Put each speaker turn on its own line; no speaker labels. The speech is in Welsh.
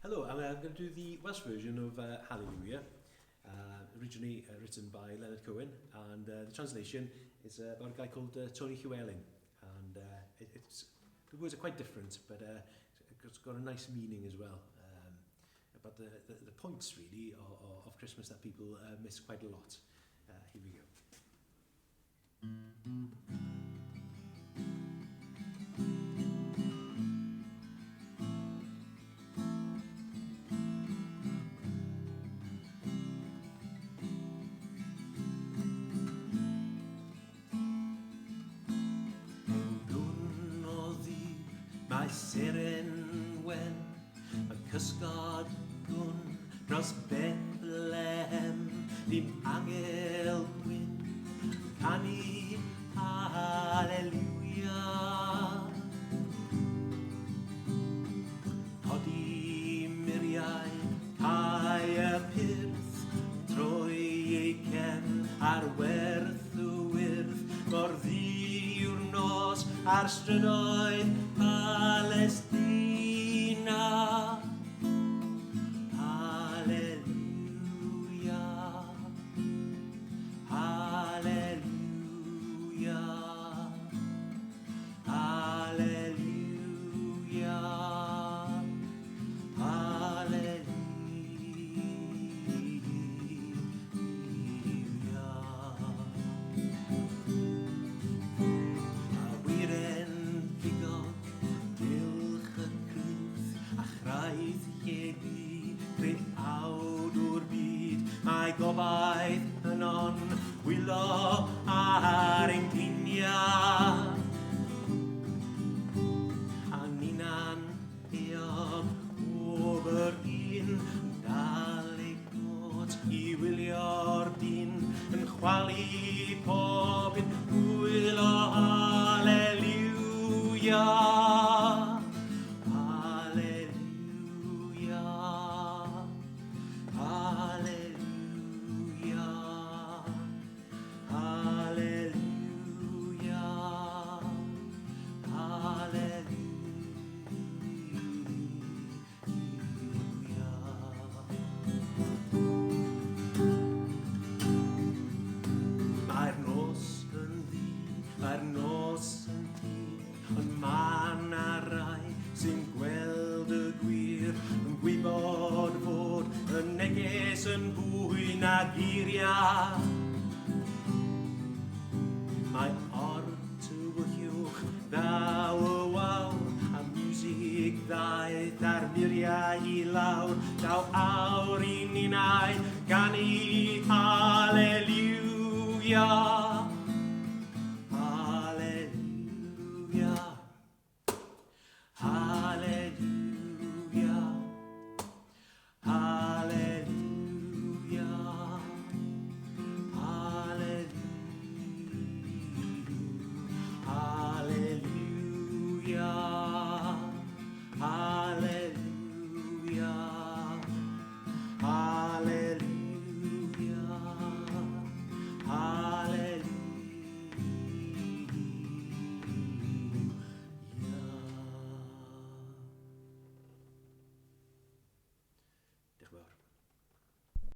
Hello, I'm going to do the Welsh version of Hallelujah, originally written by Leonard Cohen, and the translation is about a guy called Tony Llewellyn, and the words are quite different, but it's got a nice meaning as well, about the points really of Christmas that people miss quite a lot. Here we go. Mae seren wen, y cysgod gwn dros Bethlehem, dim angel gwyn, canu Hallelujah. Codi miriau, cae y pyrth, troi ei cem ar werth y wyrth, mor ddiwrnos ar strydoedd Palestina. Hallelujah, hallelujah, hallelujah, Mae gobaith yn on wylo ar ein glinia. A ninan eog o'r un dal ei got I wylio'r dyn yn chwalu pob yn wylo Hallelujah. Mae'r nos yn hir, ond ma' 'na rai sy'n gweld y gwir, yn gwybod fod y neges yn fwy na geiriau. Mae ort y wyliwch ddaw y wawr, a music ddaeth ar muriau I lawr, daw awr I ninnau gan I Hallelujah.